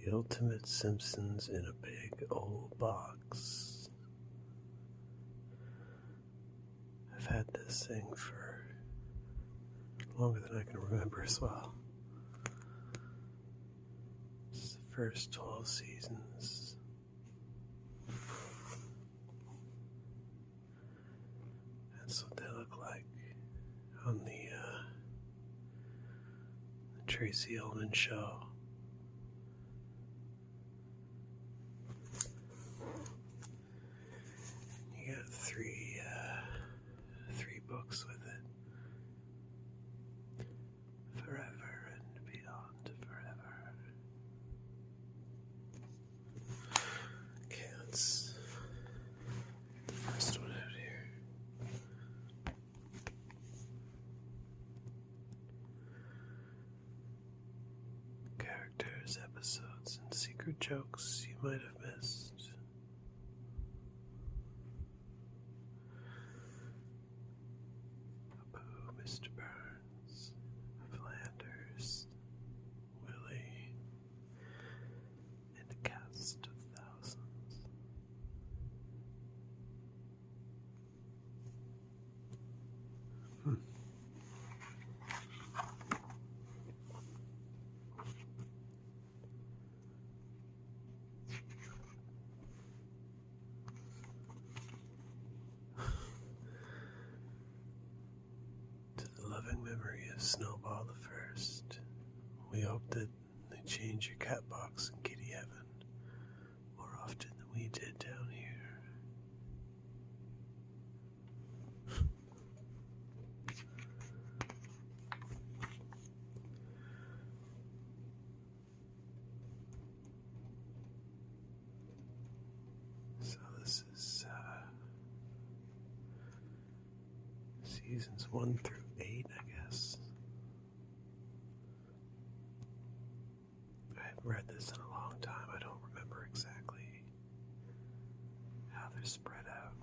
The ultimate Simpsons in a big old box. I've had this thing for longer than I can remember as well. It's the first 12 seasons. That's what they look like on the Tracy Ullman show. You got three books with it. Forever and beyond forever. Okay, let's get the first one out here. Characters, episodes, and secret jokes you might have missed. Mr. Burns, Flanders, Willie, and a cast of thousands. Loving memory of Snowball the First. We hope that they change your cat box in kitty heaven more often than we did down here. So this is seasons 1 through 8, I guess. I haven't read this in a long time. I don't remember exactly how they're spread out.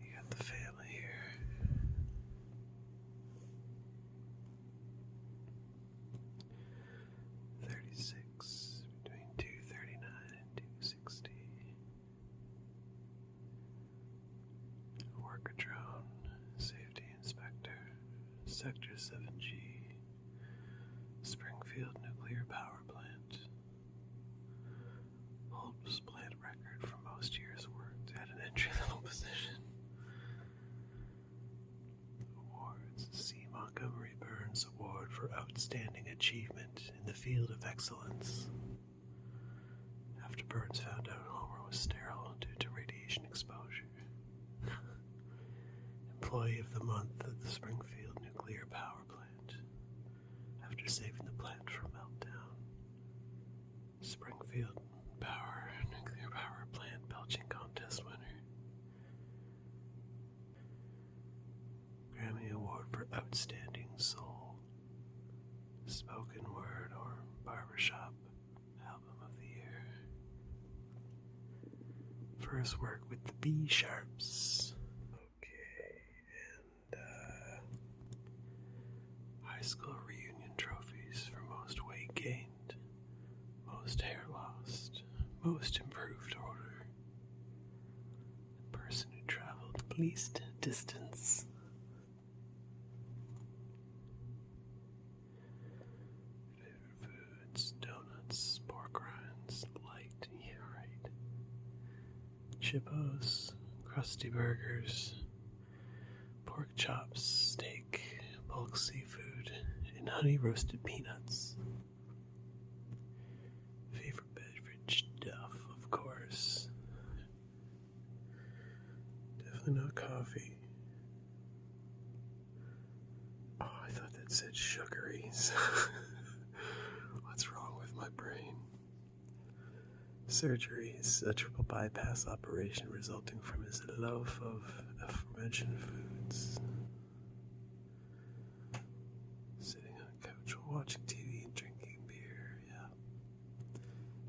You got the family here. Between 239 and 260. Worker drone, safety inspector, Sector 7G, Springfield Nuclear Power Plant. Holmes plant record for most years worked at an entry-level position. Awards: C. Montgomery Burns Award for Outstanding Achievement in the Field of Excellence. After Burns found out Homer was sterile due to radiation exposure. Employee of the Month at the Springfield Nuclear Power Plant. After saving the plant from meltdown. Springfield Nuclear Power Plant Belching Contest winner. Grammy Award for Outstanding Soul. Spoken Word or Barbershop Album of the Year. First work with the B Sharps. High school reunion trophies for most weight gained, most hair lost, most improved order, the person who traveled least distance. Favorite foods: donuts, pork rinds, light, yeah right, Chippos, crusty burgers, pork chops, steak, bulk seafood, and honey roasted peanuts. Favorite beverage: Duff, of course. Definitely not coffee. Oh, I thought that said sugaries. What's wrong with my brain? Surgeries: a triple bypass operation resulting from his love of aforementioned foods. Sitting on a couch while watching TV and drinking beer, yeah.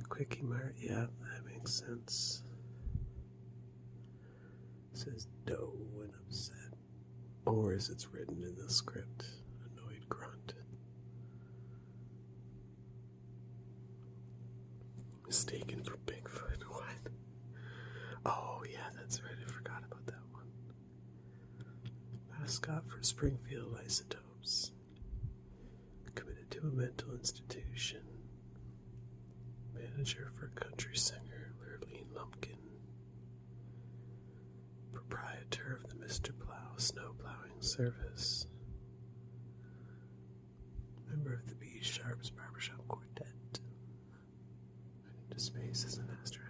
Quickie Mart, yeah, that makes sense. It says dough when upset. Or as it's written in the script, annoyed grunt. mascot for Springfield Isotopes, committed to a mental institution, manager for country singer Lurleen Lumpkin, proprietor of the Mr. Plow snow plowing service, member of the B. Sharps Barbershop Quartet, went into space as an astronaut.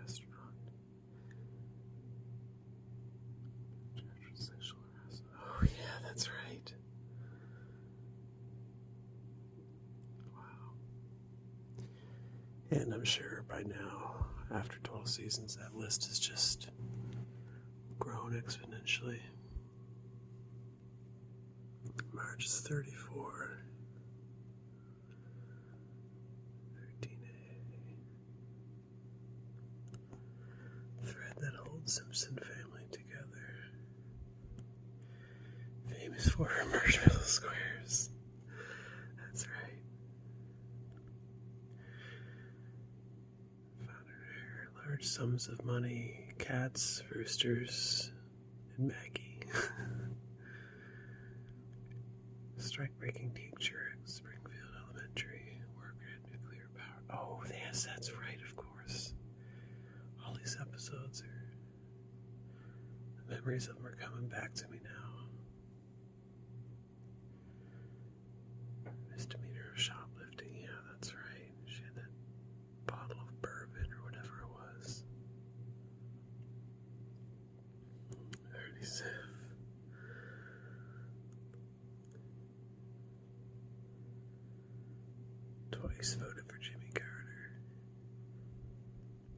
Sexual harassment. Oh yeah, that's right. Wow. And I'm sure by now, after 12 seasons, that list has just grown exponentially. March is 34. 13A. Thread that holds Simpson family together. Famous for her marshmallow squares. That's right. Found her large sums of money, cats, roosters, and Maggie. Strike-breaking teacher at Springfield Elementary, worker at nuclear power. Oh, yes, that's right, of course. All these episodes are... The memories of them are coming back to me now. Misdemeanor of shoplifting, yeah, that's right. She had that bottle of bourbon or whatever it was. 37. Twice voted for Jimmy Carter.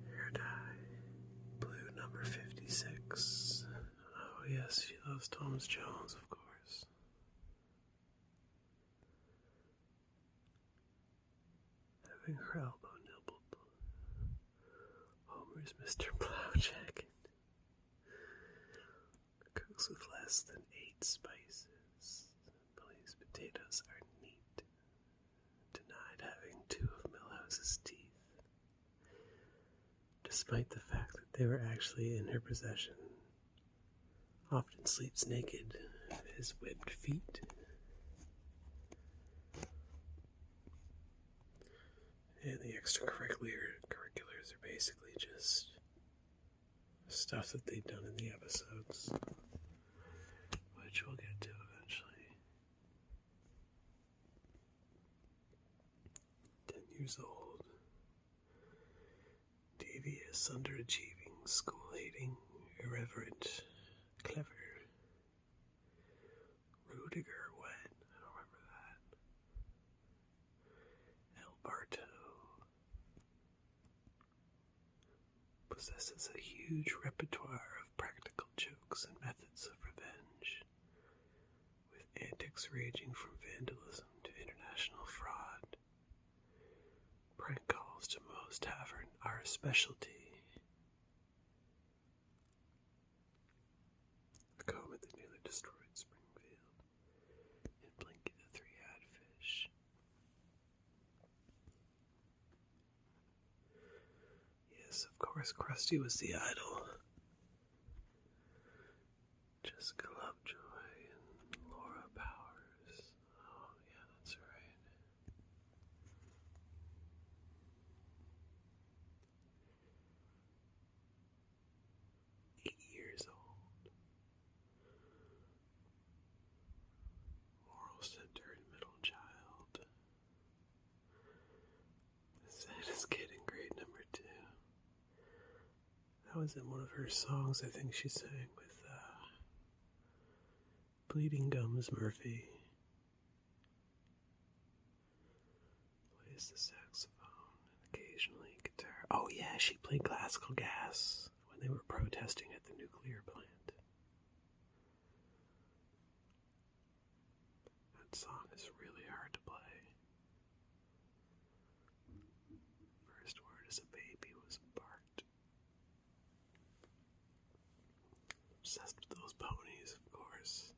Hair dye. Blue number 56. Oh yes, she loves Thomas Jones, of course. Having her elbow nibbled. Homer's Mr. Plow jacket. Cooks with less than 8 spices. Believes potatoes are neat. Denied having 2 of Milhouse's teeth. Despite the fact that they were actually in her possession. Often sleeps naked at his webbed feet. And the extracurriculars are basically just stuff that they've done in the episodes, which we'll get to eventually. 10 years old. Devious, underachieving, school-hating, irreverent, clever. Rudiger, what? I don't remember that. El Barto. Possesses a huge repertoire of practical jokes and methods of revenge, with antics ranging from vandalism to international fraud. Prank calls to Moe's Tavern are a specialty. A comet that nearly destroyed Springfield, and Blinky the Three-Eyed Fish. Yes, of course, Krusty was the idol. Jessica Lovejoy and Laura Powers. Oh, yeah, that's right. Years old. Moral center and middle child. The saddest kid in grade number 2. That was in one of her songs, I think she sang with Bleeding Gums Murphy. Plays the saxophone and occasionally guitar. Oh yeah, she played classical gas when they were protesting at the nuclear plant. That song is really hard to play. First word as a baby was barked. Obsessed with those ponies, of course.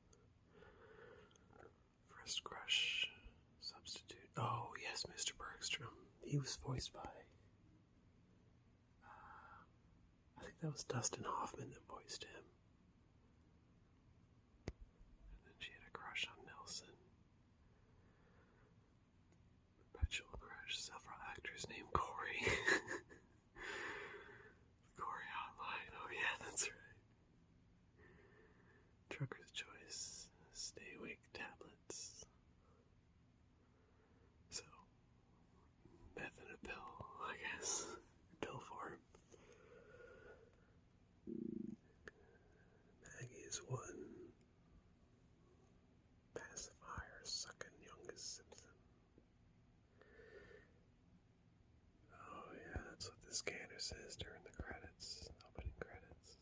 First crush. Substitute. Oh, yes, Mr. Bergstrom. He was voiced by... I think that was Dustin Hoffman that voiced him. And then she had there's several actors named Corey. Corey Hotline. Oh yeah, that's right. Trucker's Choice. Stay awake tablets. So, meth in a pill, I guess. Pill form. Maggie is one. Pacifier sucking youngest Simpson. Oh yeah, that's what the scanner says during the credits. Opening credits.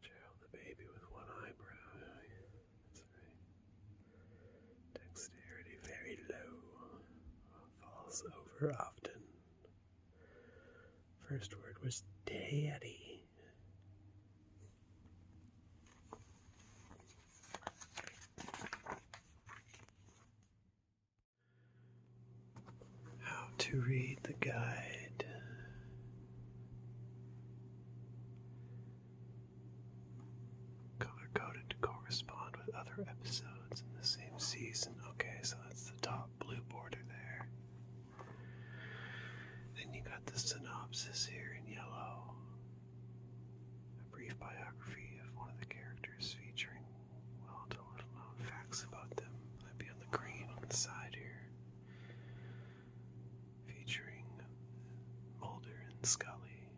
Gerald the baby with one eyebrow. Oh yeah, that's right. Dexterity very low. Falls over often. First word was daddy. How to read the guide. Color-coded to correspond with other episodes in the same season. Okay, so that's the top blue border there. Then you got the synopsis here in yellow. A brief biography of one of the characters featuring, well, the little-known facts about them. That'd be on the green on the side here. Featuring Mulder and Scully.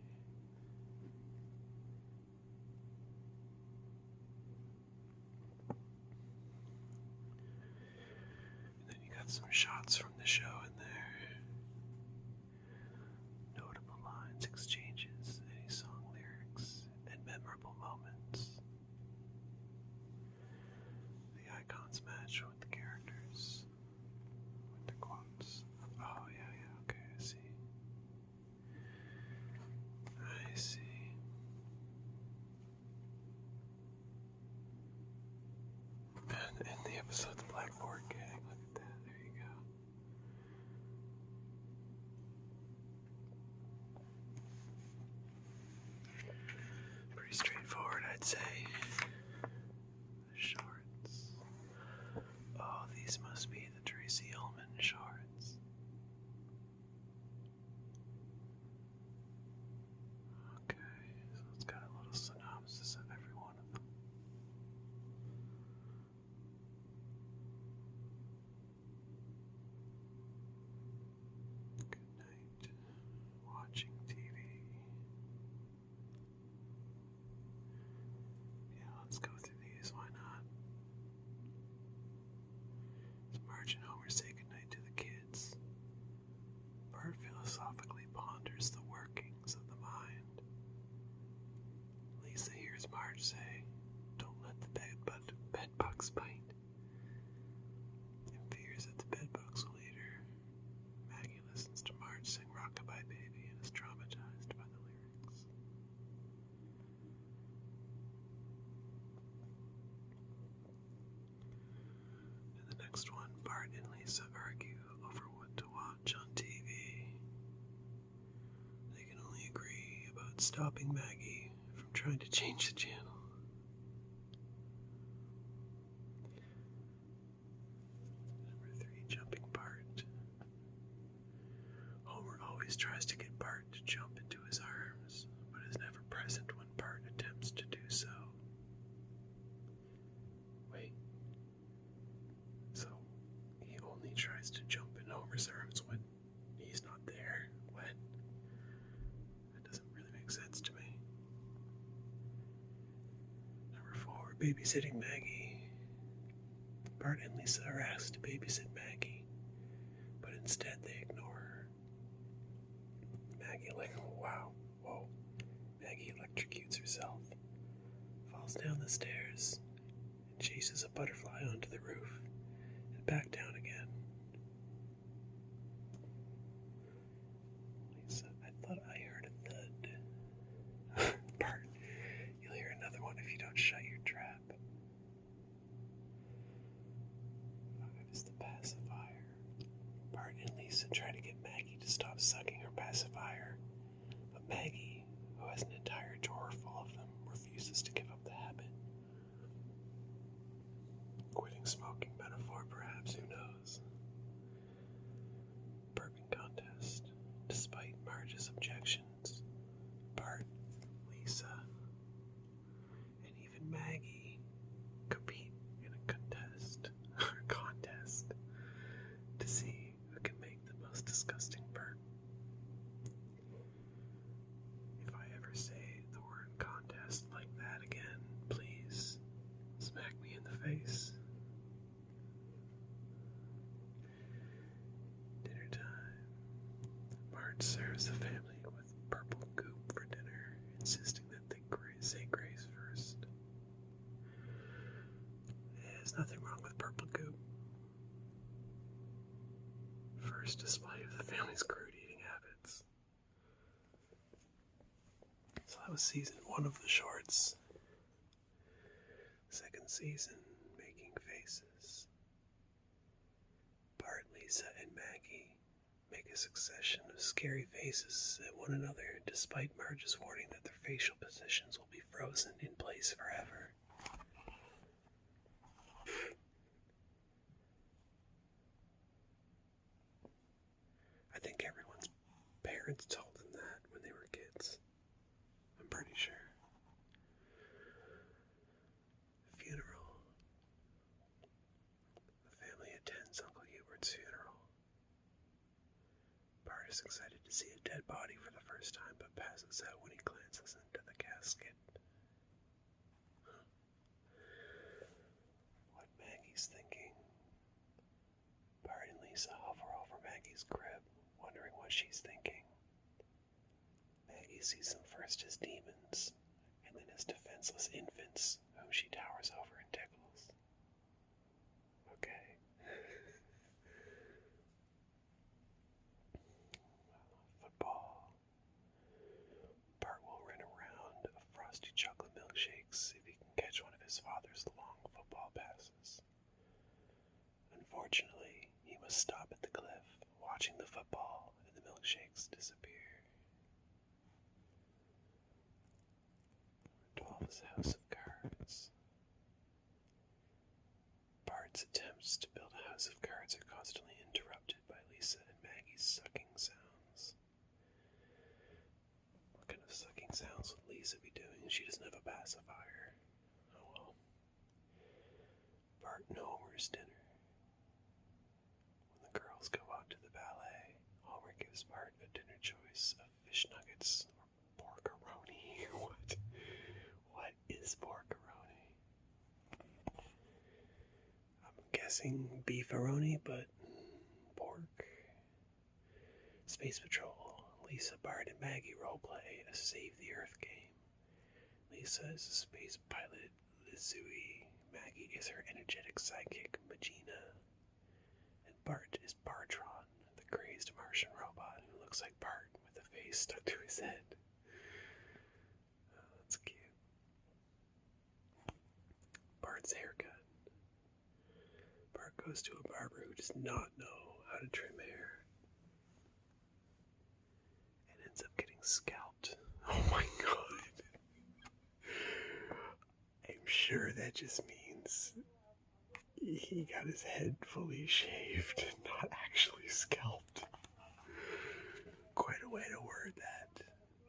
And then you got some shots from the show in there. Notable lines, exchanges, any song lyrics, and memorable moments. The icons match with the characters, with the quotes. Oh, yeah, okay, I see. I see. And in the episode, The Blackboard Gang, look at that, there you go. Pretty straightforward, I'd say. The shorts. Oh, these must be the Tracy Ullman shorts. Okay, so it's got a little synopsis of every one of them. Good night. Watching TV. Yeah, let's go through these, why not? As Marge and Homer say goodnight to the kids, Bart philosophically ponders the workings of the mind. Lisa hears Marge say, "Don't let the bedbugs bite," and fears that the bedbugs will eat her. Maggie listens to Marge sing Rockabye Baby and is traumatized by the lyrics. In the next one, Bart and Lisa argue over what to watch on TV. They can only agree about stopping Maggie from trying to change the channel. Number 3, jumping Bart. Homer always tries to get Bart to jump into his arms, but is never present when Bart attempts to do so. Wait. So, he only tries to jump in Homer's arms when he's not there? When? That doesn't really make sense to me. Number 4, babysitting Maggie. Bart and Lisa are asked to babysit Maggie, but instead they ignore her. Maggie Maggie electrocutes herself, falls down the stairs, and chases a butterfly onto the roof, and back down again. Lisa, I thought I heard a thud. Bart, you'll hear another one if you don't shut your trap. 5 is the pacifier. Bart and Lisa try to get Maggie to stop sucking her pacifier, but Maggie, who has an entire drawer full of them, refuses to give up the habit. Quitting smoking metaphor, perhaps, who knows? objections. Bart, Lisa, and even Maggie compete in a contest to see who can make the most disgusting burp. If I ever say the word contest like that again, please smack me in the face. Dinner time. Bart serves the family with purple goop for dinner, insisting that they say grace first. There's nothing wrong with purple goop. First display of the family's crude eating habits. So that was season 1 of the shorts. Second season, Making Faces. Bart, Lisa, and Maggie make a succession of scary faces at one another, despite Marge's warning that their facial positions will be frozen in place forever. I think everyone's parents told them that when they were kids. I'm pretty sure. Funeral. The family attends Uncle Hubert's funeral. Bart is excited to see a dead body for the first time, but passes out when he glances into the casket. What Maggie's thinking. Bart and Lisa hover over Maggie's crib, wondering what she's thinking. Maggie sees them first as demons, and then as defenseless infants, whom she towers over and tickles. Okay. Football. Bart will run around of frosty chocolate milkshakes if he can catch one of his father's long football passes. Unfortunately, he must stop at the cliff, watching the football and the milkshakes disappear. 12's House of Cards. Bart's attempts to build a house of cards are constantly interrupted by Lisa and Maggie's sucking sounds. What kind of sucking sounds would Lisa be doing? She doesn't have a pacifier. Oh well. Bart and Homer's dinner. When the girls go out to the ballet, Homer gives Bart a dinner choice of fish nuggets or pork-a-roni. What is pork-a-roni? I'm guessing beef-a-roni, but pork. Space Patrol. Lisa, Bart, and Maggie roleplay a Save the Earth game. Lisa is a space pilot, Lizui. Maggie is her energetic sidekick, Magina. And Bart is Bartron, the crazed Martian robot who looks like Bart with a face stuck to his head. Oh, that's cute. Bart's haircut. Bart goes to a barber who does not know how to trim hair and ends up getting scalped. Oh my god. I'm sure that just means he got his head fully shaved, not actually scalped. Quite a way to word that.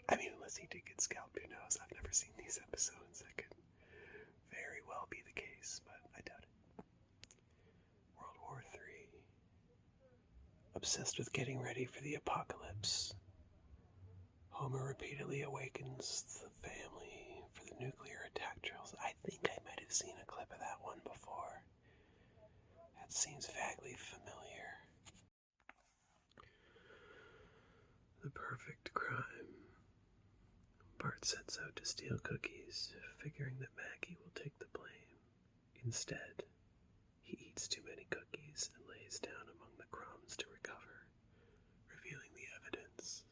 I mean, unless he did get scalped, who knows? I've never seen these episodes. That could very well be the case, but I doubt it. World War III. Obsessed with getting ready for the apocalypse, Homer repeatedly awakens the family for the nuclear attack drills. I think I might have seen a clip of that one before. That seems vaguely familiar. The perfect crime. Bart sets out to steal cookies, figuring that Maggie will take the blame. Instead, he eats too many cookies and lays down among the crumbs to recover, revealing the evidence.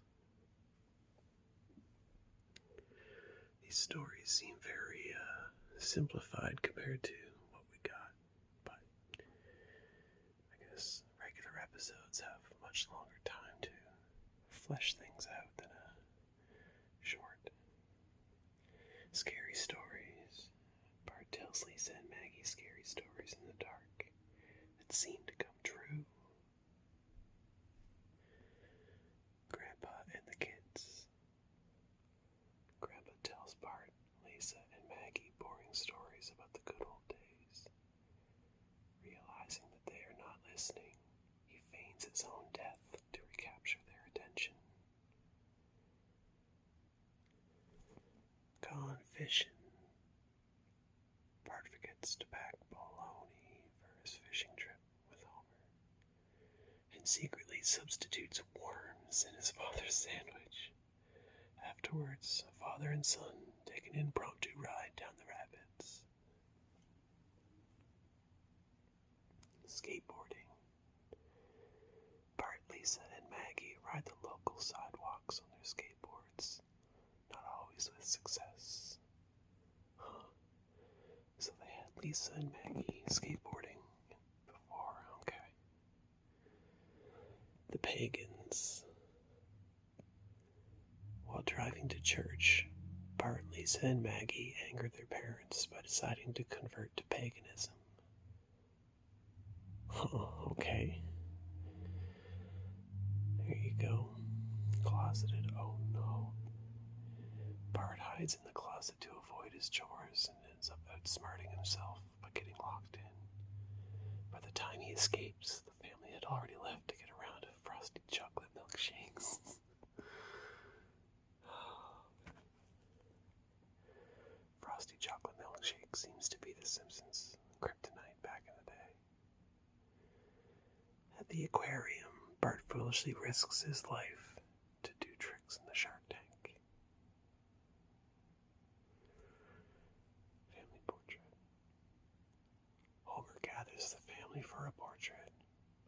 These stories seem very simplified compared to what we got, but I guess regular episodes have much longer time to flesh things out than a short. Scary stories. Bart tells Lisa and Maggie scary stories in the dark that seem to come true. Grandpa and the kids. the good old days. Realizing that they are not listening, he feigns his own death to recapture their attention. Gone fishing. Bart forgets to pack bologna for his fishing trip with Homer, and secretly substitutes worms in his father's sandwich. Afterwards, father and son take an impromptu ride down the rapids. Skateboarding. Bart, Lisa, and Maggie ride the local sidewalks on their skateboards, not always with success. So they had Lisa and Maggie skateboarding before, okay. The pagans. While driving to church, Bart, Lisa, and Maggie angered their parents by deciding to convert to paganism. Okay. There you go. Closeted. Oh no. Bart hides in the closet to avoid his chores and ends up outsmarting himself by getting locked in. By the time he escapes, the family had already left to get a round of frosty chocolate milkshakes. Frosty chocolate milkshake seems to be the Simpsons' kryptonite back in the day. At the aquarium, Bart foolishly risks his life to do tricks in the shark tank. Family portrait. Homer gathers the family for a portrait,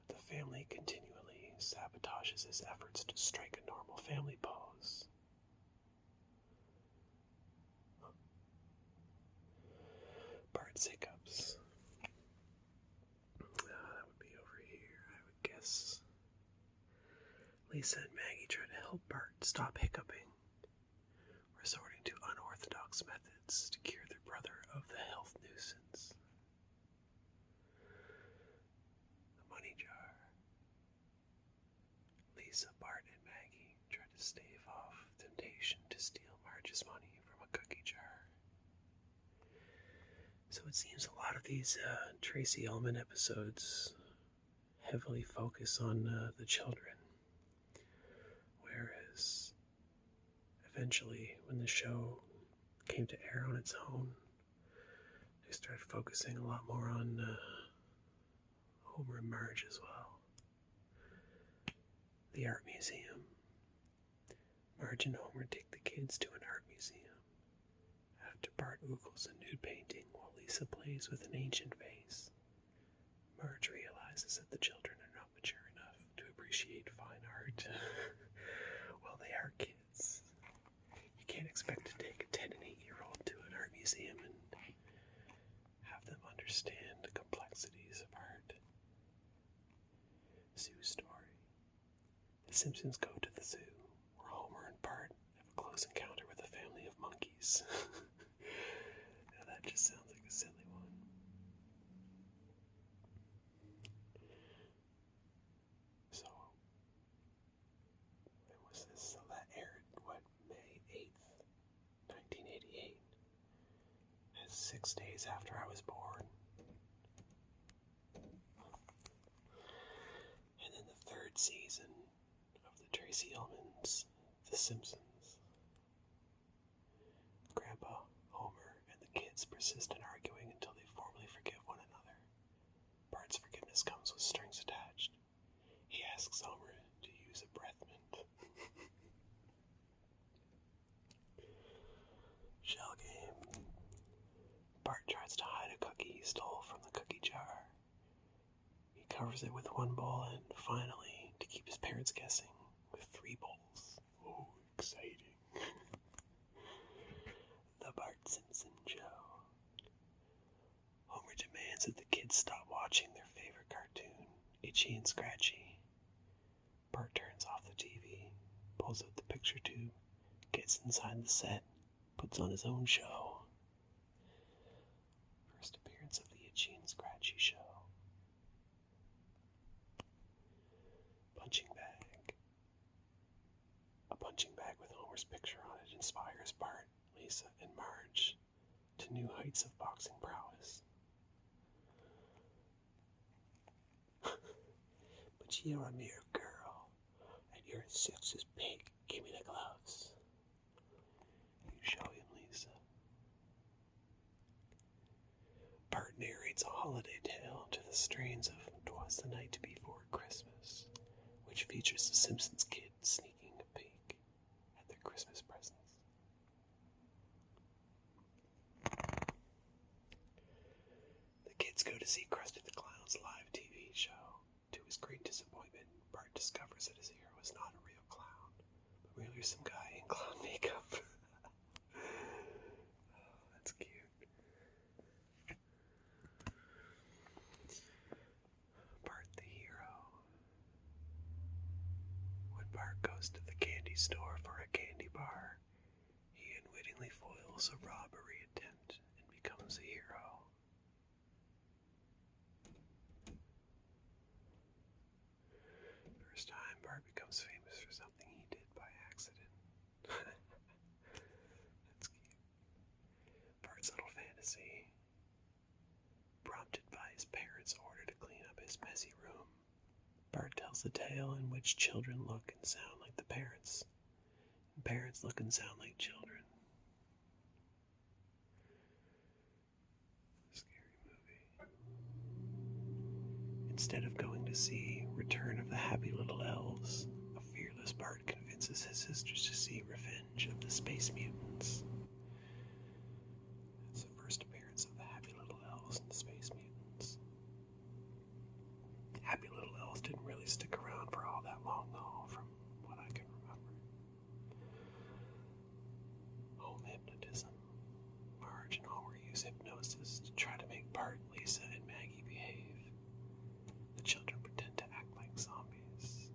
but the family continually sabotages his efforts to strike a normal family pose. Bart's hiccups. That would be over here, I would guess. Lisa and Maggie try to help Bart stop hiccuping, resorting to unorthodox methods to cure their brother of the health nuisance. The money jar. Lisa, Bart, and Maggie try to stave off temptation to steal Marge's money from a cookie jar. So it seems a lot of these Tracy Ullman episodes heavily focus on the children. Whereas eventually, when the show came to air on its own, they started focusing a lot more on Homer and Marge as well. The art museum. Marge and Homer take the kids to an art museum. After Bart oogles a nude painting while Lisa plays with an ancient vase, Marge realizes that the children are not mature enough to appreciate fine art. Well, they are kids. You can't expect to take a 10 and 8-year-old to an art museum and have them understand the complexities of art. Zoo story. The Simpsons go to the zoo, where Homer and Bart have a close encounter with a family of monkeys. Now that just sounds like a silly one. So, when was this? So that aired, May 8th, 1988. That's 6 days after I was born. And then the third season of the Tracy Ullman's The Simpsons. Grandpa, Homer, and the kids persist in arguing until they formally forgive one another. Bart's forgiveness comes with strings attached. He asks Homer to use a breath mint. Shell game. Bart tries to hide a cookie he stole from the cookie jar. He covers it with one bowl and, finally, to keep his parents guessing, with 3 bowls. Oh, exciting. The Bart Simpson Show. Homer demands that the kids stop watching their favorite cartoon, Itchy and Scratchy. Bart turns off the TV, pulls out the picture tube, gets inside the set, puts on his own show. First appearance of the Itchy and Scratchy Show. Punching bag. A punching bag with Homer's picture on it inspires Bart, Lisa, and Marge to new heights of boxing prowess. But you're a mere girl, and you're a sexist pig. Give me the gloves. You show him, Lisa. Bart narrates a holiday tale to the strains of "'Twas the Night Before Christmas," which features the Simpsons kids sneaking a peek at their Christmas presents. The kids go to see Krusty the Clown's live TV show. To his great disappointment, Bart discovers that his hero is not a real clown, but merely some guy in clown makeup. Oh, that's cute. Bart the hero. When Bart goes to the candy store for a candy bar, he unwittingly foils a robbery attempt and becomes a hero. First time Bart becomes famous for something he did by accident. That's cute. Bart's little fantasy. Prompted by his parents' order to clean up his messy room, Bart tells a tale in which children look and sound like the parents, and parents look and sound like children. Scary movie. Instead of going to see Return of the Happy Little Elves, a fearless Bart convinces his sisters to see Revenge of the Space Mutants. It's the first appearance of the Happy Little Elves and the Space Mutants. Happy Little Elves didn't really stick around for all that long, though, from what I can remember. Home hypnotism. Marge and Homer use hypnosis to try to make Bart, Lisa, and Maggie behave. The children pretend to act like zombies.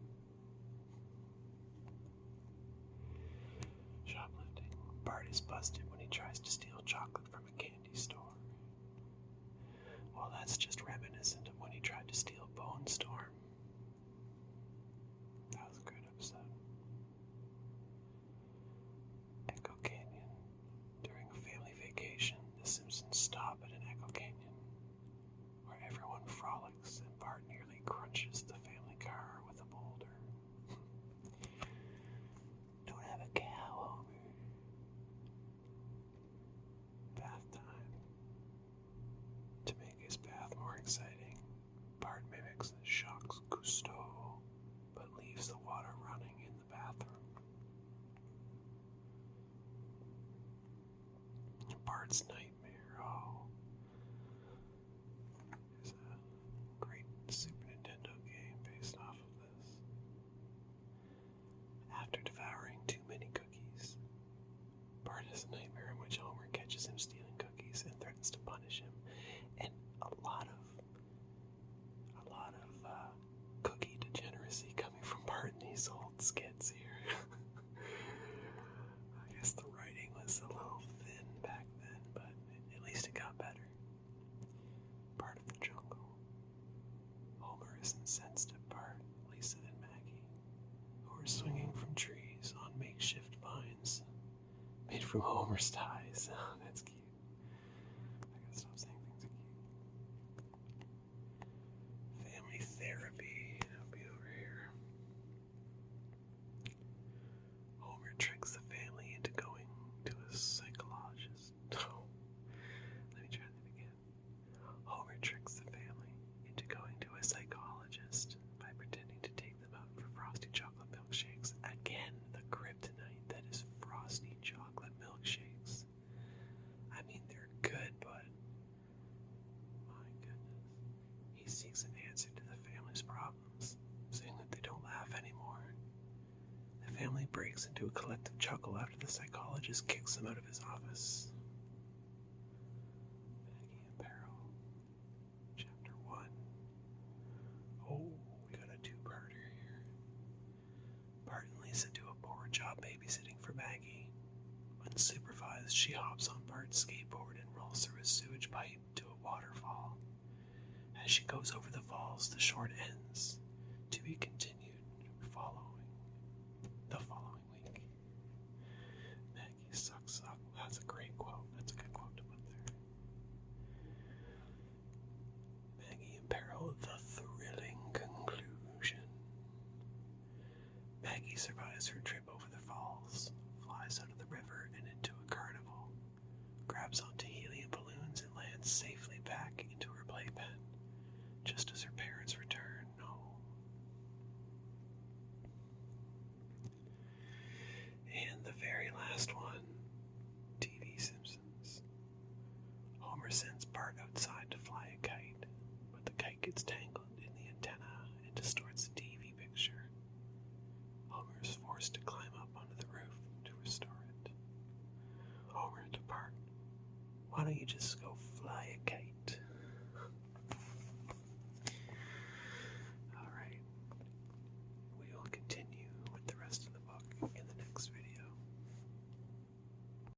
Shoplifting. Bart is busted when he tries to steal chocolate from a candy store. Well, that's just reminiscent of when he tried to steal Bone Storm. That was a great episode. Echo Canyon. During a family vacation, the Simpsons stop at an Echo Canyon, where everyone frolics and Bart nearly crunches the family car with a boulder. Don't have a cow, Homer. Bath time. To make his bath more exciting, Bart mimics Jacques Cousteau, but leaves the water running in the bathroom. Bart's Nightmare. Oh. There's a great Super Nintendo game based off of this. After devouring too many cookies, Bart has a nightmare in which Homer catches him stealing cookies and threatens to punish him. And a lot of cookie degeneracy coming from Bart in these old skits here. I guess the writing was a little thin back then, but at least it got better. Part of the jungle. Homer is incensed at Bart, Lisa, and Maggie, who are swinging from trees on makeshift vines made from Homer's ties. Oh, that's cute. I gotta stop saying things are cute. Family therapy. I'll be over here. Homer tricks the family into going to a psychologist. Oh, let me try that again. Homer tricks the family into going to a psychologist by pretending to take them out for frosty chocolate milkshakes. Again, the kryptonite that is frosty chocolate milkshakes. I mean, they're good, but my goodness. He seeks an answer to the family's problems, saying that they don't laugh anymore. The family breaks into a collective chuckle after the psychologist kicks him out of his office. Maggie in Peril. Chapter 1. Oh, we got a two-parter here. Bart and Lisa do a poor job babysitting for Maggie. Unsupervised, she hops on Bart's skateboard and rolls through a sewage pipe to a waterfall. As she goes over the falls, the short ends. To be continued the following week. Maggie sucks up. That's a great quote. That's a good quote to put there. Maggie survives her trip over the falls, flies out of the river and into a carnival, grabs onto helium balloons and lands safely back into her playpen, just as her parents return home. And the very last one, TV Simpsons. Homer sends Bart outside to fly a kite, but the kite gets tangled in the antenna and distorts the TV picture. Homer is forced to climb up onto the roof to restore it. Homer to Bart, why don't you just go fly a kite?